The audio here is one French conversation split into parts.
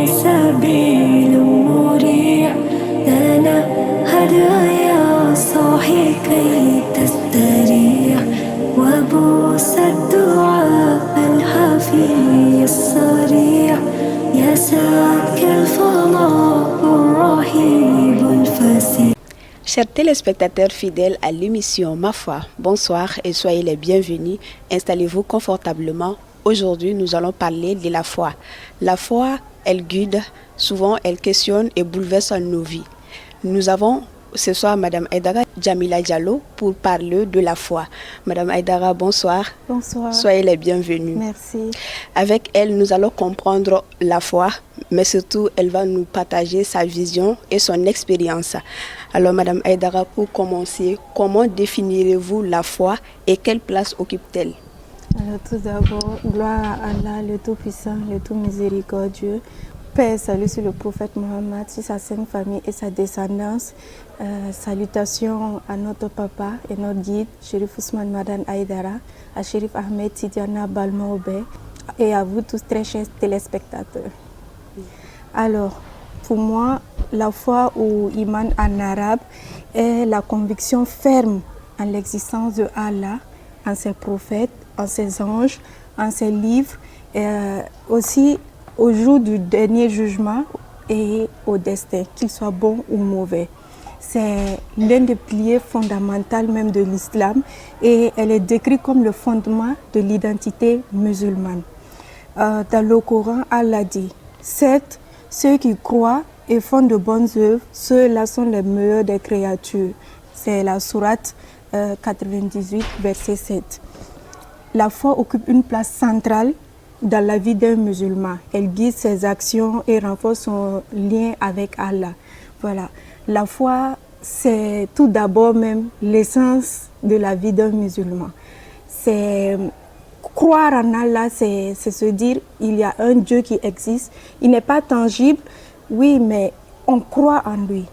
سبيل مريع لنا هدايا صاحي كي تستريح وبوس الدعاء الحفي الصريح يسعدك الفضاء الرحيب الفسيح. Chers téléspectateurs fidèles à l'émission Ma Foi, bonsoir et soyez les bienvenus. Installez-vous confortablement. Aujourd'hui, nous allons parler de la foi. La foi, elle guide, souvent elle questionne et bouleverse nos vies. Nous avons ce soir Madame Aïdara Jamila Diallo pour parler de la foi. Madame Aïdara, bonsoir. Bonsoir. Soyez les bienvenus. Merci. Avec elle, nous allons comprendre la foi, mais surtout, elle va nous partager sa vision et son expérience. Alors, Madame Aïdara, pour commencer, comment définirez-vous la foi et quelle place occupe-t-elle? Alors, tout d'abord, gloire à Allah, le Tout-Puissant, le Tout-Miséricordieux. Paix et salut sur le prophète Mohammed, sur sa sainte famille et sa descendance. Salutations à notre papa et notre guide, Chérif Ousmane Madan Aïdara, à Chérif Ahmed Tidiana Balmaoube et à vous tous très chers téléspectateurs. Alors, pour moi, la foi ou iman en arabe est la conviction ferme en l'existence de Allah, en ses prophètes, en ses anges, en ses livres, et aussi au jour du dernier jugement et au destin, qu'il soit bon ou mauvais. C'est l'un des piliers fondamentaux même de l'islam et elle est décrite comme le fondement de l'identité musulmane. Dans le Coran, Allah dit « Certes, ceux qui croient et font de bonnes œuvres, ceux-là sont les meilleurs des créatures. » C'est la sourate 98, verset 7. La foi occupe une place centrale dans la vie d'un musulman. Elle guide ses actions et renforce son lien avec Allah. Voilà. La foi, c'est tout d'abord même l'essence de la vie d'un musulman. C'est croire en Allah, c'est se dire il y a un Dieu qui existe. Il n'est pas tangible, oui, mais on croit en lui.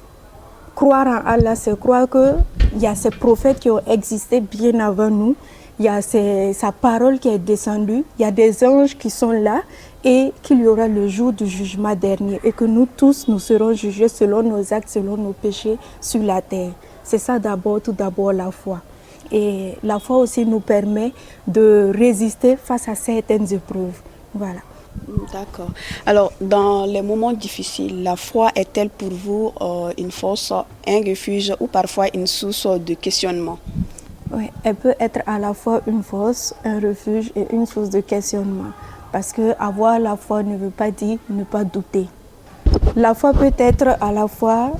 Croire en Allah, c'est croire qu'il y a ces prophètes qui ont existé bien avant nous. Il y a sa parole qui est descendue, il y a des anges qui sont là et qu'il y aura le jour du jugement dernier et que nous tous, nous serons jugés selon nos actes, selon nos péchés sur la terre. C'est ça d'abord, tout d'abord la foi. Et la foi aussi nous permet de résister face à certaines épreuves. Voilà. D'accord. Alors, dans les moments difficiles, la foi est-elle pour vous une force, un refuge ou parfois une source de questionnement? Oui, elle peut être à la fois une force, un refuge et une source de questionnement. Parce que avoir la foi ne veut pas dire ne pas douter. La foi peut être à la fois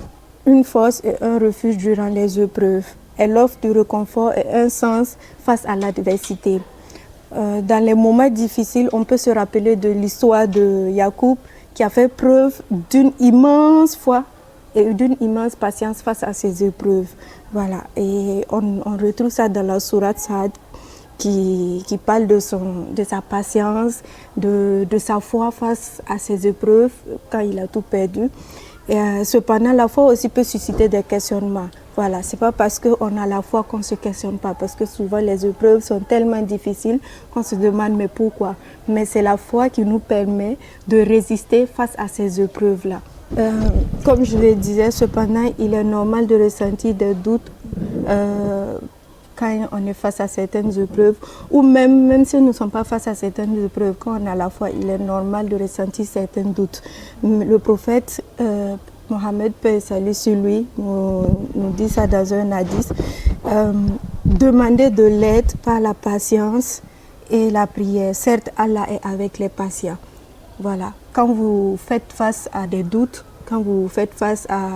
une force et un refuge durant les épreuves. Elle offre du réconfort et un sens face à l'adversité. Dans les moments difficiles, on peut se rappeler de l'histoire de Yacoub qui a fait preuve d'une immense foi et d'une immense patience face à ces épreuves. Voilà, et on retrouve ça dans la sourate Saad qui parle de sa patience, de sa foi face à ces épreuves quand il a tout perdu. Et, cependant, la foi aussi peut susciter des questionnements. Voilà, c'est pas parce qu'on a la foi qu'on ne se questionne pas, parce que souvent les épreuves sont tellement difficiles qu'on se demande mais pourquoi. Mais c'est la foi qui nous permet de résister face à ces épreuves-là. Comme je le disais, cependant, il est normal de ressentir des doutes quand on est face à certaines épreuves, ou même si nous ne sommes pas face à certaines épreuves, quand on a la foi, il est normal de ressentir certains doutes. Le prophète Mohammed, paix et salut sur lui, nous dit ça dans un hadith, demandez de l'aide par la patience et la prière. Certes, Allah est avec les patients. Voilà. Quand vous faites face à des doutes, quand vous faites face à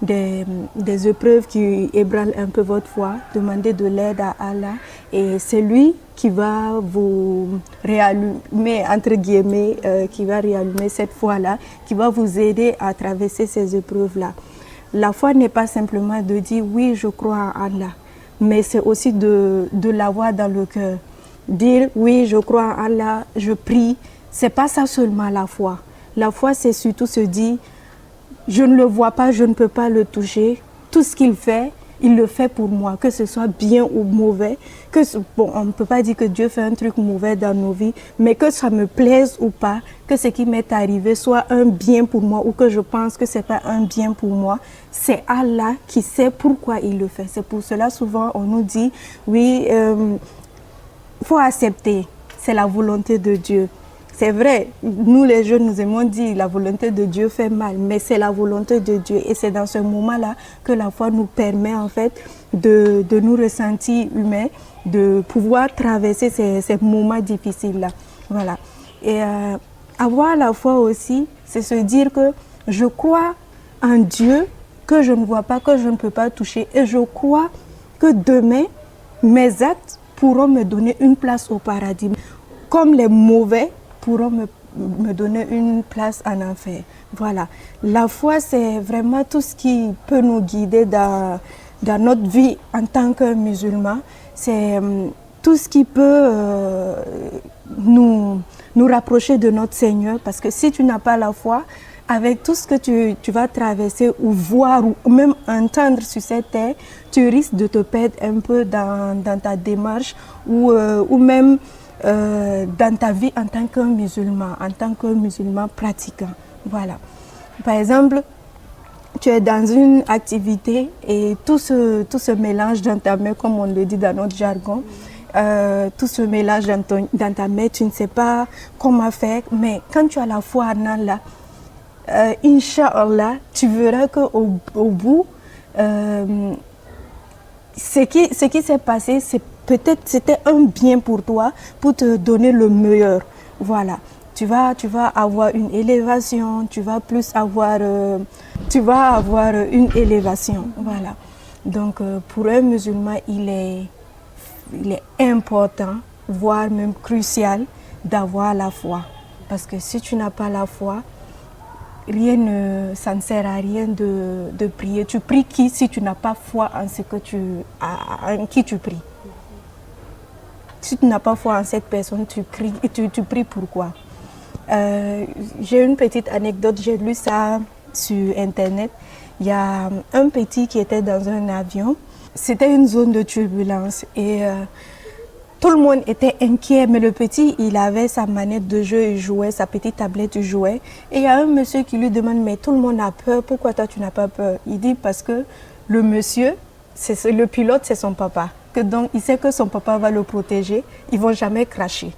des épreuves qui ébranlent un peu votre foi, demandez de l'aide à Allah et c'est lui qui va vous réallumer, entre guillemets, qui va réallumer cette foi-là, qui va vous aider à traverser ces épreuves-là. La foi n'est pas simplement de dire oui, je crois en Allah, mais c'est aussi de l'avoir dans le cœur. Dire oui, je crois en Allah, je prie. C'est pas ça seulement la foi. La foi, c'est surtout se dire, je ne le vois pas, je ne peux pas le toucher. Tout ce qu'il fait, il le fait pour moi, que ce soit bien ou mauvais. Bon, on ne peut pas dire que Dieu fait un truc mauvais dans nos vies, mais que ça me plaise ou pas, que ce qui m'est arrivé soit un bien pour moi ou que je pense que ce n'est pas un bien pour moi, c'est Allah qui sait pourquoi il le fait. C'est pour cela, souvent, on nous dit, oui, faut accepter, c'est la volonté de Dieu. C'est vrai, nous les jeunes, nous aimons dire la volonté de Dieu fait mal, mais c'est la volonté de Dieu. Et c'est dans ce moment-là que la foi nous permet en fait de nous ressentir humains, de pouvoir traverser ces moments difficiles-là. Voilà. Et avoir la foi aussi, c'est se dire que je crois en Dieu que je ne vois pas, que je ne peux pas toucher. Et je crois que demain, mes actes pourront me donner une place au paradis. Comme les mauvais pourront me donner une place en enfer. Voilà. La foi, c'est vraiment tout ce qui peut nous guider dans notre vie en tant que musulmans. C'est tout ce qui peut nous rapprocher de notre Seigneur. Parce que si tu n'as pas la foi, avec tout ce que tu vas traverser ou voir ou même entendre sur cette terre, tu risques de te perdre un peu dans ta démarche ou même dans ta vie en tant que musulman pratiquant. Voilà. Par exemple, tu es dans une activité et tout se mélange dans ta main, comme on le dit dans notre jargon. Tout se mélange dans ta main, tu ne sais pas comment faire, mais quand tu as la foi en Allah, Inch'Allah, tu verras qu'au bout, ce qui s'est passé, peut-être c'était un bien pour toi, pour te donner le meilleur. Voilà. Tu vas avoir une élévation, tu vas avoir une élévation. Voilà. Donc, pour un musulman, il est important, voire même crucial, d'avoir la foi. Parce que si tu n'as pas la foi, ça ne sert à rien de prier. Tu pries qui si tu n'as pas foi en qui tu pries? Si tu n'as pas foi en cette personne, tu pries pourquoi? J'ai une petite anecdote, j'ai lu ça sur Internet. Il y a un petit qui était dans un avion. C'était une zone de turbulence et tout le monde était inquiet, mais le petit, il avait sa manette de jeu, il jouait, sa petite tablette, il jouait. Et il y a un monsieur qui lui demande, mais tout le monde a peur, pourquoi toi tu n'as pas peur? Il dit, parce que le monsieur, le pilote, c'est son papa. Donc il sait que son papa va le protéger, ils ne vont jamais cracher.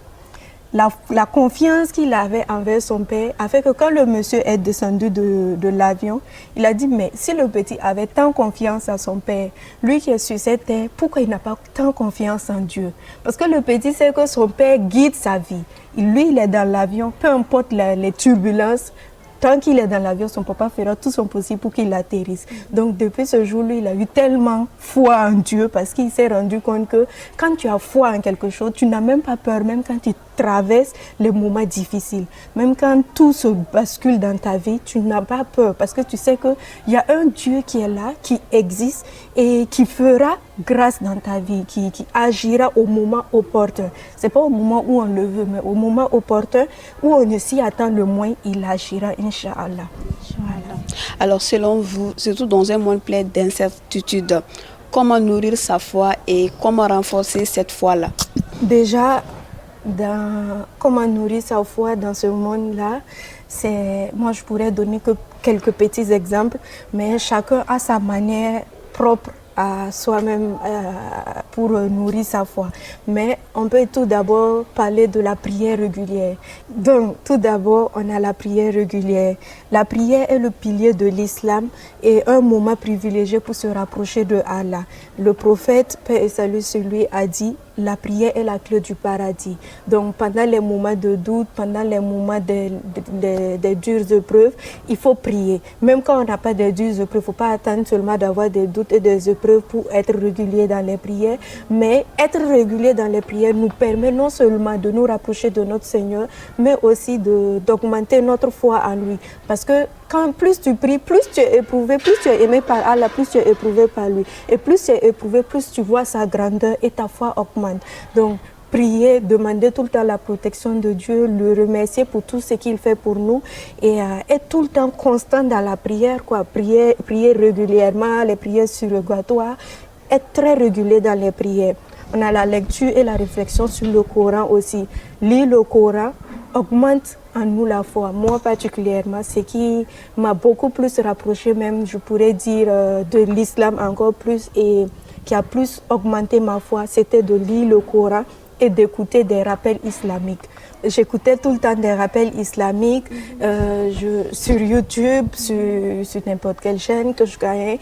La confiance qu'il avait envers son père a fait que quand le monsieur est descendu de l'avion, il a dit, mais si le petit avait tant confiance en son père, lui qui est sur cette terre, pourquoi il n'a pas tant confiance en Dieu? Parce que le petit sait que son père guide sa vie. Lui, il est dans l'avion, peu importe les turbulences, tant qu'il est dans l'avion, son papa fera tout son possible pour qu'il atterrisse. Donc depuis ce jour-là, il a eu tellement foi en Dieu parce qu'il s'est rendu compte que quand tu as foi en quelque chose, tu n'as même pas peur, même quand tu traverses les moments difficiles. Même quand tout se bascule dans ta vie, tu n'as pas peur parce que tu sais qu'il y a un Dieu qui est là, qui existe et qui fera grâce dans ta vie, qui agira au moment opportun. Ce n'est pas au moment où on le veut, mais au moment opportun, où on ne s'y attend le moins, il agira, Inch'Allah. Voilà. Alors selon vous, surtout dans un monde plein d'incertitudes, comment nourrir sa foi et comment renforcer cette foi-là? Déjà, comment nourrir sa foi dans ce monde-là, moi je pourrais donner que quelques petits exemples, mais chacun a sa manière propre à soi-même pour nourrir sa foi. Mais on peut tout d'abord parler de la prière régulière. Donc, tout d'abord, on a la prière régulière. La prière est le pilier de l'islam et un moment privilégié pour se rapprocher de Allah. Le prophète, paix et salut sur lui, a dit « La prière est la clé du paradis ». Donc, pendant les moments de doute, pendant les moments des dures épreuves, il faut prier. Même quand on n'a pas de dures épreuves, il ne faut pas attendre seulement d'avoir des doutes et des épreuves pour être régulier dans les prières. Mais être régulier dans les prières nous permet non seulement de nous rapprocher de notre Seigneur, mais aussi d'augmenter notre foi en lui. Parce que plus tu pries, plus tu es éprouvé, plus tu es aimé par Allah, plus tu es éprouvé par lui. Et plus tu es éprouvé, plus tu vois sa grandeur et ta foi augmente. Donc, prier, demander tout le temps la protection de Dieu, le remercier pour tout ce qu'il fait pour nous et être tout le temps constant dans la prière, quoi. Prier régulièrement, les prières surrogatoires, être très régulier dans les prières. On a la lecture et la réflexion sur le Coran aussi. Lire le Coran augmente en nous la foi. Moi particulièrement, ce qui m'a beaucoup plus rapproché même, je pourrais dire, de l'islam encore plus et qui a plus augmenté ma foi, c'était de lire le Coran et d'écouter des rappels islamiques. J'écoutais tout le temps des rappels islamiques sur YouTube, sur n'importe quelle chaîne que je gagnais.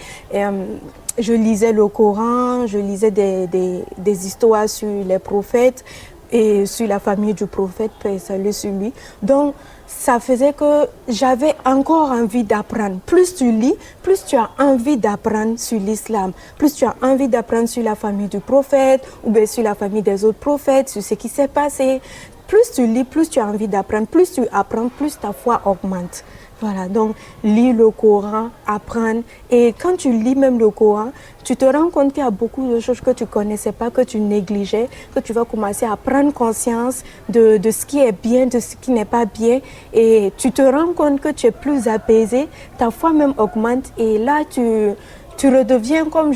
Je lisais le Coran, je lisais des histoires sur les prophètes et sur la famille du prophète, paix et salut sur lui. Donc, ça faisait que j'avais encore envie d'apprendre. Plus tu lis, plus tu as envie d'apprendre sur l'islam. Plus tu as envie d'apprendre sur la famille du prophète ou bien sur la famille des autres prophètes, sur ce qui s'est passé. Plus tu lis, plus tu as envie d'apprendre. Plus tu apprends, plus ta foi augmente. Voilà, donc lire le Coran, apprendre. Et quand tu lis même le Coran, tu te rends compte qu'il y a beaucoup de choses que tu ne connaissais pas, que tu négligeais, que tu vas commencer à prendre conscience de ce qui est bien, de ce qui n'est pas bien. Et tu te rends compte que tu es plus apaisé, ta foi même augmente. Et là, tu redeviens comme,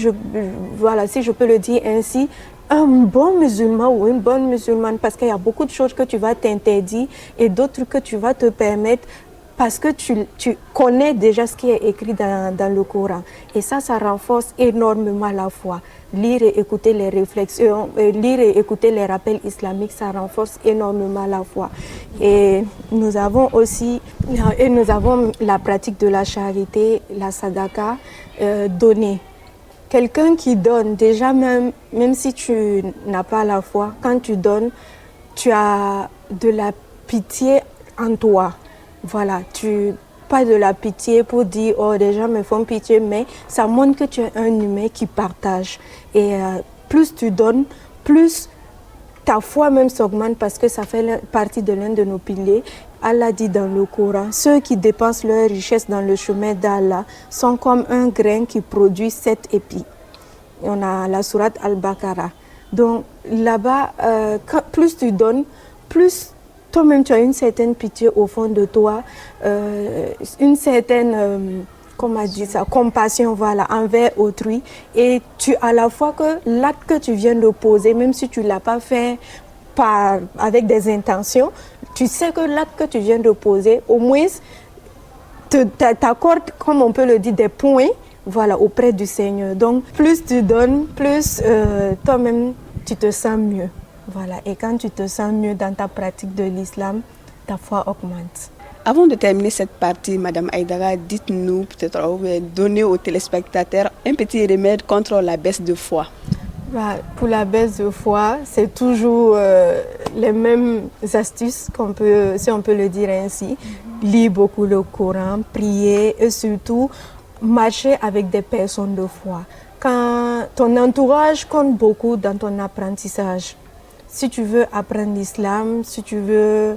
voilà, si je peux le dire ainsi, un bon musulman ou une bonne musulmane. Parce qu'il y a beaucoup de choses que tu vas t'interdire et d'autres que tu vas te permettre parce que tu connais déjà ce qui est écrit dans le Coran. Et ça renforce énormément la foi. Lire et écouter les réflexions, lire et écouter les rappels islamiques, ça renforce énormément la foi. Et nous avons aussi la pratique de la charité, la sadaka, donner. Quelqu'un qui donne, déjà même si tu n'as pas la foi, quand tu donnes, tu as de la pitié en toi. Voilà, pas de la pitié pour dire « Oh, les gens me font pitié », mais ça montre que tu es un humain qui partage. Et plus tu donnes, plus ta foi même s'augmente parce que ça fait partie de l'un de nos piliers. Allah dit dans le Coran, ceux qui dépensent leur richesse dans le chemin d'Allah sont comme un grain qui produit 7 épis. Et on a la sourate Al-Baqarah. Donc là-bas, plus tu donnes, plus toi-même tu as une certaine pitié au fond de toi, une certaine compassion, voilà, envers autrui. Et tu as la foi que l'acte que tu viens de poser, même si tu ne l'as pas fait avec des intentions, tu sais que l'acte que tu viens de poser, au moins, t'accorde, comme on peut le dire, des points, voilà, auprès du Seigneur. Donc, plus tu donnes, plus toi-même, tu te sens mieux. Voilà, et quand tu te sens mieux dans ta pratique de l'islam, ta foi augmente. Avant de terminer cette partie, Madame Aïdara, dites-nous, peut-être, donnez aux téléspectateurs un petit remède contre la baisse de foi. Pour la baisse de foi, c'est toujours les mêmes astuces si on peut le dire ainsi. Lire beaucoup le Coran, prier et surtout marcher avec des personnes de foi. Quand ton entourage compte beaucoup dans ton apprentissage, si tu veux apprendre l'islam, si tu veux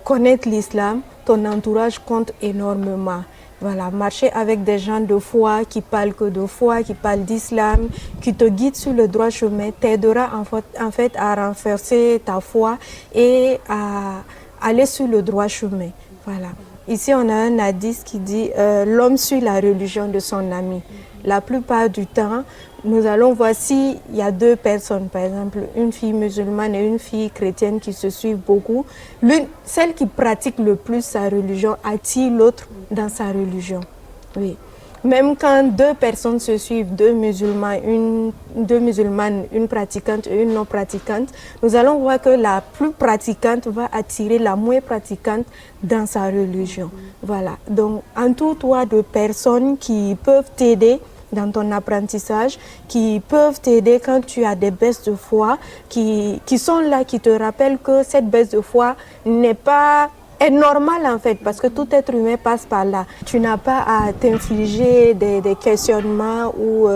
connaître l'islam, ton entourage compte énormément. Voilà, marcher avec des gens de foi qui parlent que de foi, qui parlent d'islam, qui te guident sur le droit chemin, t'aidera en fait à renforcer ta foi et à aller sur le droit chemin. Voilà. Ici, on a un hadith qui dit l'homme suit la religion de son ami. La plupart du temps, nous allons voir s'il y a deux personnes, par exemple, une fille musulmane et une fille chrétienne qui se suivent beaucoup. Celle qui pratique le plus sa religion attire l'autre dans sa religion. Oui. Même quand deux personnes se suivent, deux musulmanes, une pratiquante et une non pratiquante, nous allons voir que la plus pratiquante va attirer la moins pratiquante dans sa religion. Voilà. Donc, entoure-toi de personnes qui peuvent t'aider dans ton apprentissage, qui peuvent t'aider quand tu as des baisses de foi, qui sont là, qui te rappellent que cette baisse de foi est normale en fait, parce que tout être humain passe par là. Tu n'as pas à t'infliger des questionnements ou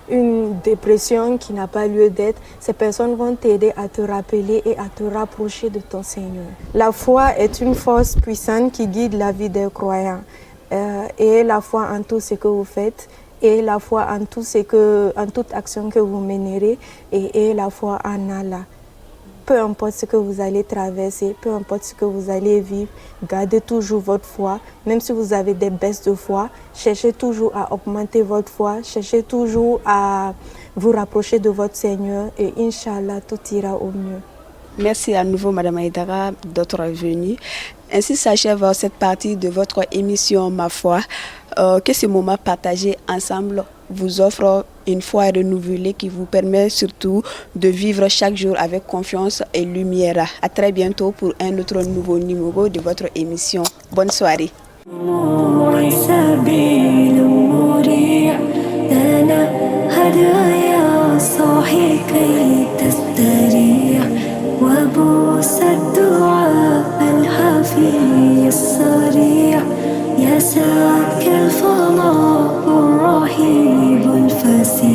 une dépression qui n'a pas lieu d'être. Ces personnes vont t'aider à te rappeler et à te rapprocher de ton Seigneur. La foi est une force puissante qui guide la vie des croyants. Et la foi en tout ce que vous faites, et la foi en toute action que vous mènerez, et la foi en Allah. peu importe ce que vous allez traverser, peu importe ce que vous allez vivre, gardez toujours votre foi. Même si vous avez des baisses de foi, cherchez toujours à augmenter votre foi, cherchez toujours à vous rapprocher de votre Seigneur et Inch'Allah, tout ira au mieux. Merci à nouveau, Madame Aïdara, d'être venue. Ainsi s'achève cette partie de votre émission Ma foi. Que ce moment partagé ensemble vous offre une foi renouvelée qui vous permet surtout de vivre chaque jour avec confiance et lumière. À très bientôt pour un autre nouveau numéro de votre émission. Bonne soirée. وبوس الدعاء الحفي الصريع يا ساك الفضاء